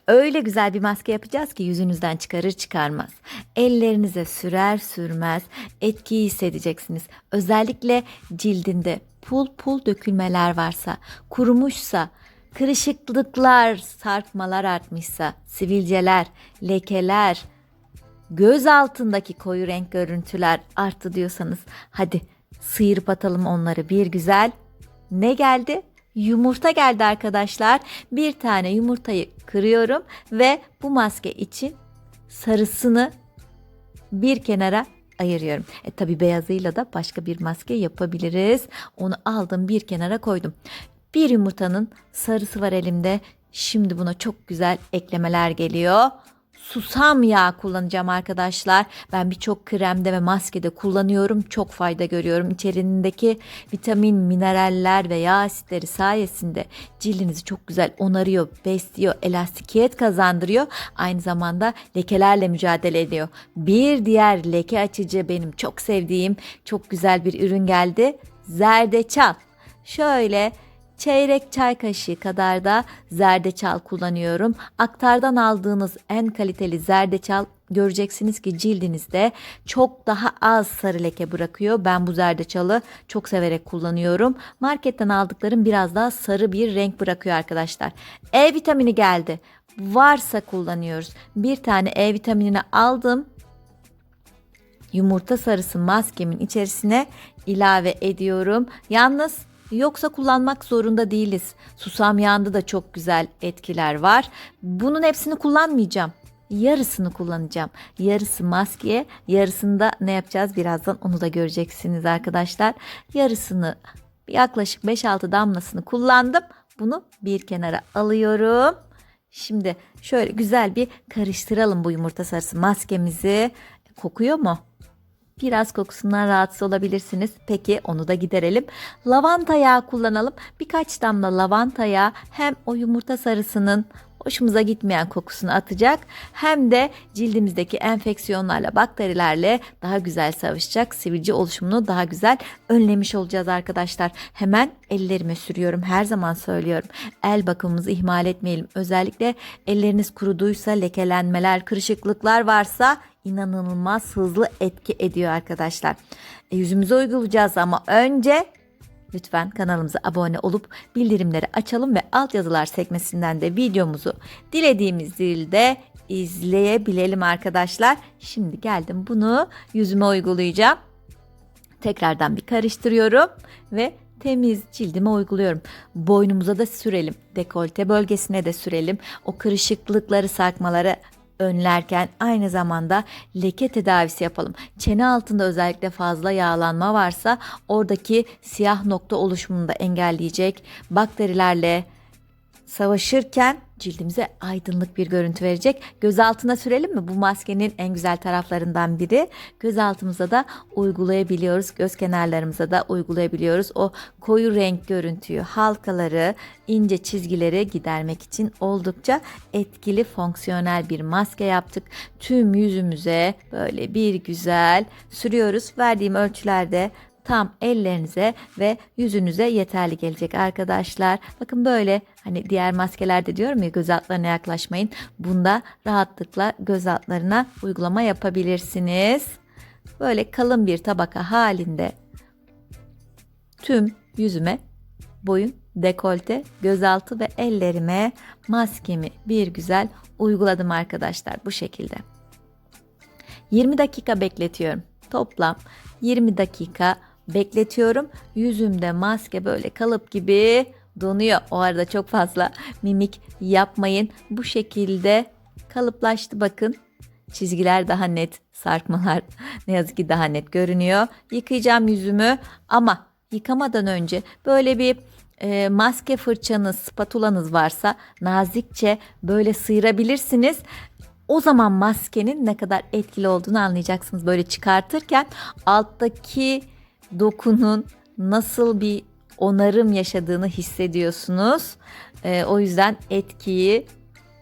Öyle güzel bir maske yapacağız ki yüzünüzden çıkarır çıkarmaz. Ellerinize sürer sürmez etkiyi hissedeceksiniz. Özellikle cildinde pul pul dökülmeler varsa, kurumuşsa, kırışıklıklar, sarkmalar artmışsa, sivilceler, lekeler, göz altındaki koyu renk görüntüler arttı diyorsanız hadi sıyırıp atalım onları bir güzel. Ne geldi? Yumurta geldi arkadaşlar. Bir tane yumurtayı kırıyorum ve bu maske için sarısını bir kenara ayırıyorum. Tabii beyazıyla da başka bir maske yapabiliriz. Onu aldım bir kenara koydum. Bir yumurtanın sarısı var elimde. Şimdi buna çok güzel eklemeler geliyor. Susam yağı kullanacağım arkadaşlar. Ben birçok kremde ve maskede kullanıyorum. Çok fayda görüyorum. İçerisindeki vitamin, mineraller ve yağ asitleri sayesinde cildinizi çok güzel onarıyor, besliyor, elastikiyet kazandırıyor. Aynı zamanda lekelerle mücadele ediyor. Bir diğer leke açıcı benim çok sevdiğim çok güzel bir ürün geldi. Zerdeçal. Şöyle çeyrek çay kaşığı kadar da zerdeçal kullanıyorum. Aktardan aldığınız en kaliteli zerdeçal göreceksiniz ki cildinizde çok daha az sarı leke bırakıyor. Ben bu zerdeçalı çok severek kullanıyorum. Marketten aldıklarım biraz daha sarı bir renk bırakıyor arkadaşlar. E vitamini geldi. Varsa kullanıyoruz. Bir tane E vitaminini aldım. Yumurta sarısı maskemin içerisine ilave ediyorum. Yalnız yoksa kullanmak zorunda değiliz. Susam yağında da çok güzel etkiler var. Bunun hepsini kullanmayacağım. Yarısını kullanacağım. Yarısı maskeye, yarısını da ne yapacağız birazdan onu da göreceksiniz arkadaşlar. Yarısını yaklaşık 5-6 damlasını kullandım. Bunu bir kenara alıyorum. Şimdi şöyle güzel bir karıştıralım bu yumurta sarısı maskemizi. Kokuyor mu? Biraz kokusundan rahatsız olabilirsiniz. Peki onu da giderelim. Lavanta yağı kullanalım. Birkaç damla lavanta yağı hem o yumurta sarısının hoşumuza gitmeyen kokusunu atacak hem de cildimizdeki enfeksiyonlarla, bakterilerle daha güzel savaşacak. Sivilce oluşumunu daha güzel önlemiş olacağız arkadaşlar. Hemen ellerime sürüyorum. Her zaman söylüyorum. El bakımımızı ihmal etmeyelim. Özellikle elleriniz kuruduysa, lekelenmeler, kırışıklıklar varsa inanılmaz hızlı etki ediyor arkadaşlar. Yüzümüze uygulayacağız ama önce lütfen kanalımıza abone olup bildirimleri açalım ve altyazılar sekmesinden de videomuzu dilediğimiz dilde izleyebilelim arkadaşlar. Şimdi geldim bunu yüzüme uygulayacağım. Tekrardan bir karıştırıyorum ve temiz cildime uyguluyorum. Boynumuza da sürelim. Dekolte bölgesine de sürelim. O kırışıklıkları, sarkmaları önlerken aynı zamanda leke tedavisi yapalım. Çene altında özellikle fazla yağlanma varsa oradaki siyah nokta oluşumunu da engelleyecek. Bakterilerle savaşırken cildimize aydınlık bir görüntü verecek. Göz altına sürelim mi? Bu maskenin en güzel taraflarından biri. Göz altımıza da uygulayabiliyoruz. Göz kenarlarımıza da uygulayabiliyoruz. O koyu renk görüntüyü, halkaları, ince çizgileri gidermek için oldukça etkili, fonksiyonel bir maske yaptık. Tüm yüzümüze böyle bir güzel sürüyoruz. Verdiğim ölçülerde tam ellerinize ve yüzünüze yeterli gelecek arkadaşlar. Bakın böyle hani diğer maskelerde diyorum ya göz altlarına yaklaşmayın. Bunda rahatlıkla göz altlarına uygulama yapabilirsiniz. Böyle kalın bir tabaka halinde tüm yüzüme, boyun, dekolte, gözaltı ve ellerime maskemi bir güzel uyguladım arkadaşlar bu şekilde. 20 dakika bekletiyorum. Toplam 20 dakika bekletiyorum. Yüzümde maske böyle kalıp gibi donuyor. O arada çok fazla mimik yapmayın. Bu şekilde kalıplaştı bakın. Çizgiler daha net, sarkmalar ne yazık ki daha net görünüyor. Yıkayacağım yüzümü ama yıkamadan önce böyle bir maske fırçanız, spatulanız varsa nazikçe böyle sıyırabilirsiniz. O zaman maskenin ne kadar etkili olduğunu anlayacaksınız. Böyle çıkartırken alttaki dokunun nasıl bir onarım yaşadığını hissediyorsunuz. O yüzden etkiyi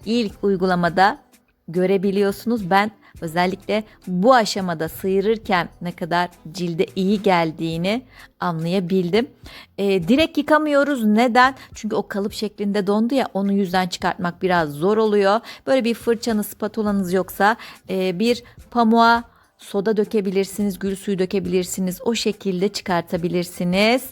ilk uygulamada görebiliyorsunuz. Ben Özellikle bu aşamada sıyırırken ne kadar cilde iyi geldiğini anlayabildim. Direkt yıkamıyoruz. Neden? Çünkü o kalıp şeklinde dondu ya, onu yüzden çıkartmak biraz zor oluyor. Böyle bir fırçanız, spatulanız yoksa bir pamuğa soda dökebilirsiniz, gül suyu dökebilirsiniz. O şekilde çıkartabilirsiniz.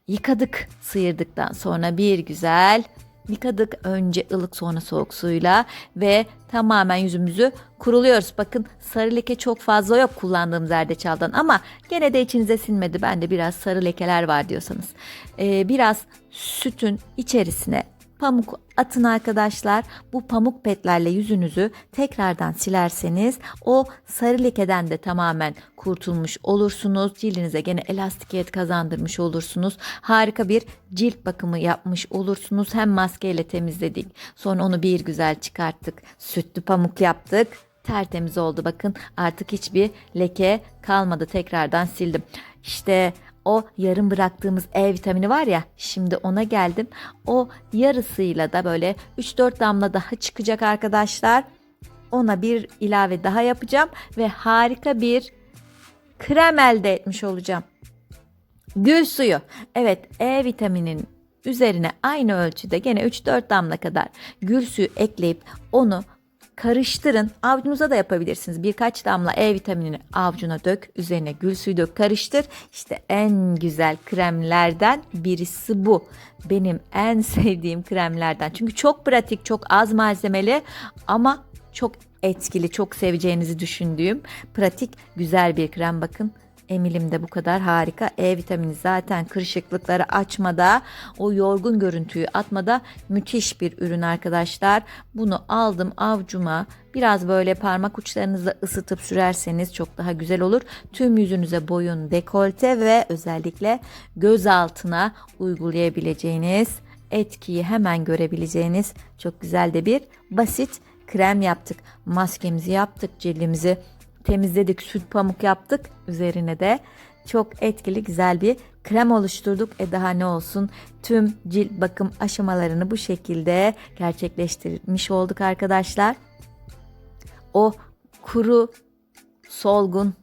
Yıkadık, sıyırdıktan sonra bir güzel yıkadık. Önce ılık sonra soğuk suyla ve tamamen yüzümüzü kuruluyoruz. Bakın sarı leke çok fazla yok kullandığım zerdeçaldan ama gene de içinize sinmedi. Bende biraz sarı lekeler var diyorsanız. Biraz sütün içerisine pamuk atın arkadaşlar. Bu pamuk petlerle yüzünüzü tekrardan silerseniz o sarı lekeden de tamamen kurtulmuş olursunuz. Cildinize gene elastikiyet kazandırmış olursunuz. Harika bir cilt bakımı yapmış olursunuz. Hem maskeyle temizledik. Sonra onu bir güzel çıkarttık. Sütlü pamuk yaptık. Tertemiz oldu bakın. Artık hiçbir leke kalmadı. Tekrardan sildim. İşte o yarım bıraktığımız E vitamini var ya, şimdi ona geldim. O yarısıyla da böyle 3-4 damla daha çıkacak arkadaşlar. Ona bir ilave daha yapacağım ve harika bir krem elde etmiş olacağım. Gül suyu. Evet, E vitaminin üzerine aynı ölçüde gene 3-4 damla kadar gül suyu ekleyip onu karıştırın. Avucunuza da yapabilirsiniz. Birkaç damla E vitaminini avucuna dök. Üzerine gül suyu dök, karıştır. İşte en güzel kremlerden birisi bu. Benim en sevdiğim kremlerden. Çünkü çok pratik, çok az malzemeli ama çok etkili, çok seveceğinizi düşündüğüm pratik, güzel bir krem. Bakın emilim de bu kadar harika. E vitamini zaten kırışıklıkları açmada, o yorgun görüntüyü atmada müthiş bir ürün arkadaşlar. Bunu aldım avucuma. Biraz böyle parmak uçlarınızla ısıtıp sürerseniz çok daha güzel olur. Tüm yüzünüze, boyun, dekolte ve özellikle göz altına uygulayabileceğiniz, etkiyi hemen görebileceğiniz çok güzel de bir basit krem yaptık. Maskemizi yaptık, cildimizi temizledik, süt pamuk yaptık. Üzerine de çok etkili güzel bir krem oluşturduk. Daha ne olsun, tüm cilt bakım aşamalarını bu şekilde gerçekleştirmiş olduk arkadaşlar. O kuru, solgun,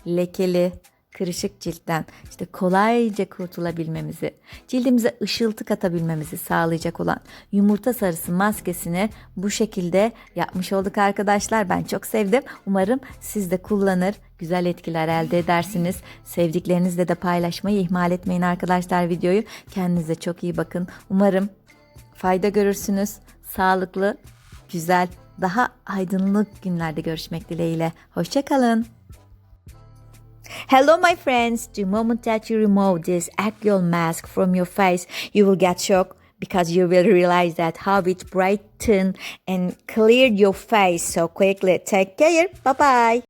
lekeli, kırışık ciltten işte kolayca kurtulabilmemizi, cildimize ışıltı katabilmemizi sağlayacak olan yumurta sarısı maskesini bu şekilde yapmış olduk arkadaşlar. Ben çok sevdim. Umarım siz de kullanır, güzel etkiler elde edersiniz. Sevdiklerinizle de paylaşmayı ihmal etmeyin arkadaşlar videoyu. Kendinize çok iyi bakın. Umarım fayda görürsünüz. Sağlıklı, güzel, daha aydınlık günlerde görüşmek dileğiyle. Hoşça kalın. Hello my friends, the moment that you remove this alcohol mask from your face, you will get shocked because you will realize that how it brightened and cleared your face so quickly. Take care, bye bye.